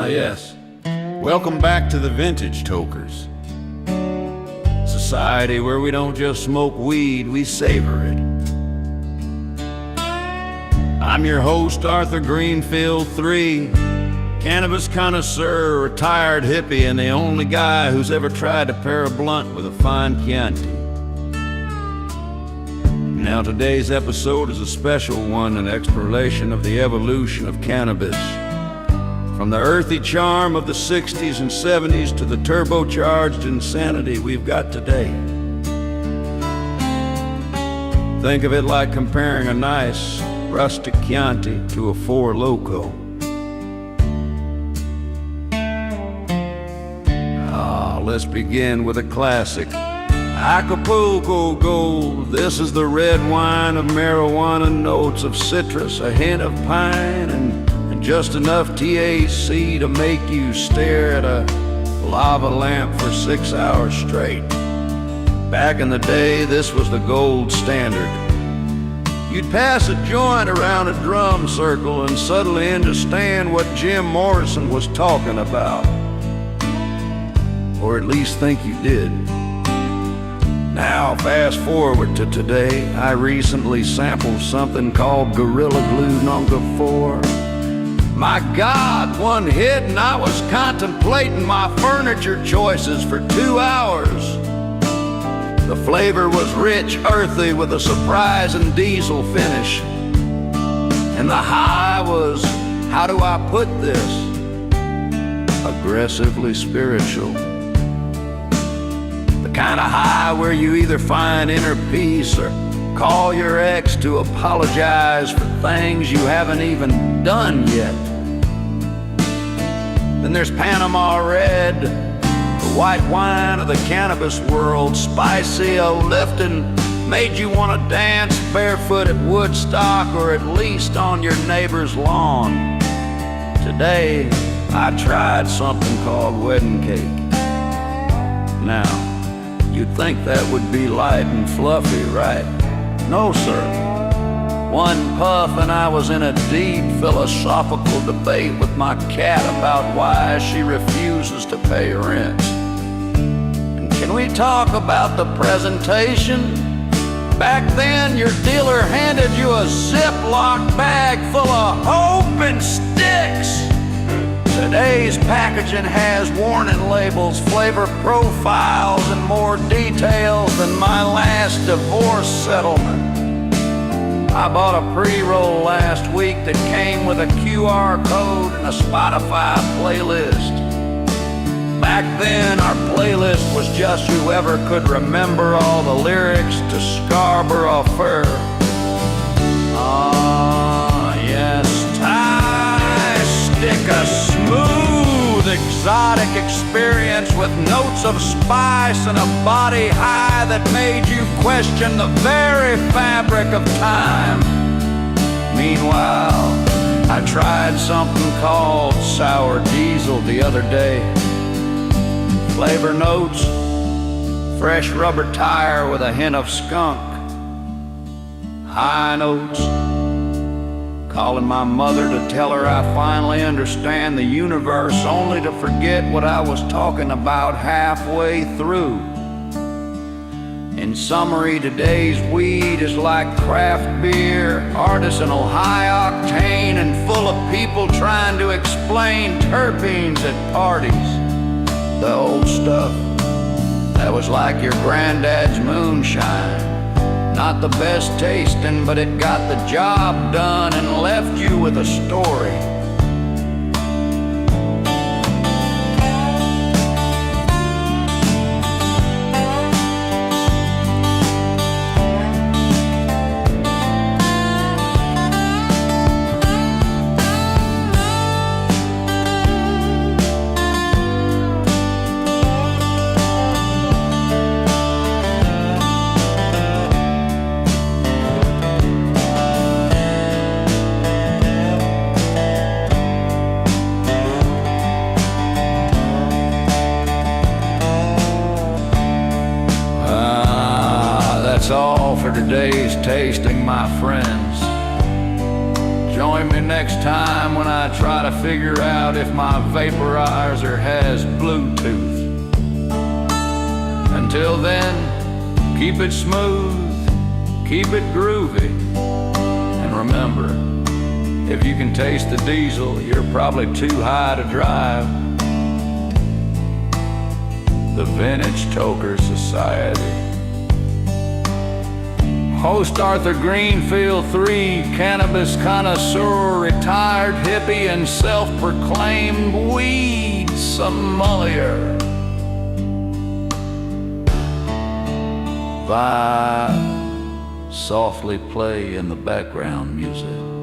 Yes. Welcome back to the Vintage Tokers. Society where we don't just smoke weed, we savor it. I'm your host, Arthur Greenfield III, cannabis connoisseur, retired hippie, and the only guy who's ever tried to pair a blunt with a fine Chianti. Now today's episode is a special one, an exploration of the evolution of cannabis. From the earthy charm of the 60s and 70s to the turbocharged insanity we've got today. Think of it like comparing a nice, rustic Chianti to a Four Loko. Let's begin with a classic. Acapulco Gold. This is the red wine of marijuana, notes of citrus, a hint of pine, and just enough THC to make you stare at a lava lamp for 6 hours straight. Back in the day, this was the gold standard. You'd pass a joint around a drum circle and suddenly understand what Jim Morrison was talking about. Or at least think you did. Now, fast forward to today. I recently sampled something called Gorilla Glue No. 4. My God, one hit and I was contemplating my furniture choices for 2 hours. The flavor was rich, earthy, with a surprising diesel finish. And the high was, how do I put this? Aggressively spiritual. The kind of high where you either find inner peace or call your ex to apologize for things you haven't even done yet. Then there's Panama Red, the white wine of the cannabis world, spicy, uplifting, made you want to dance barefoot at Woodstock or at least on your neighbor's lawn. Today, I tried something called wedding cake. Now, you'd think that would be light and fluffy, right? No, sir. One puff and I was in a deep philosophical debate with my cat about why she refuses to pay rent. And can we talk about the presentation? Back then, your dealer handed you a Ziploc bag full of hope and sticks. Today's packaging has warning labels, flavor profiles, and more details than my last divorce settlement. I bought a pre-roll last week that came with a QR code and a Spotify playlist. Back then, our playlist was just whoever could remember all the lyrics to Scarborough Fair. Yes, stick a smooth, exotic experience with notes of spice and a body high that made you question the very fabric of time. Meanwhile, I tried something called Sour Diesel the other day. Flavor notes, fresh rubber tire with a hint of skunk. High notes, calling my mother to tell her I finally understand the universe, only to forget what I was talking about halfway through. In summary, today's weed is like craft beer, artisanal, high octane, and full of people trying to explain terpenes at parties. The old stuff that was like your granddad's moonshine. Not the best tasting, but it got the job done and left you with a story. That's all for today's tasting, my friends. Join me next time when I try to figure out if my vaporizer has Bluetooth. Until then, keep it smooth, keep it groovy, and remember, if you can taste the diesel, you're probably too high to drive. The Vintage Tokers Society. Host Arthur Greenfield III, cannabis connoisseur, retired hippie, and self-proclaimed weed sommelier. Vibe, softly play in the background music.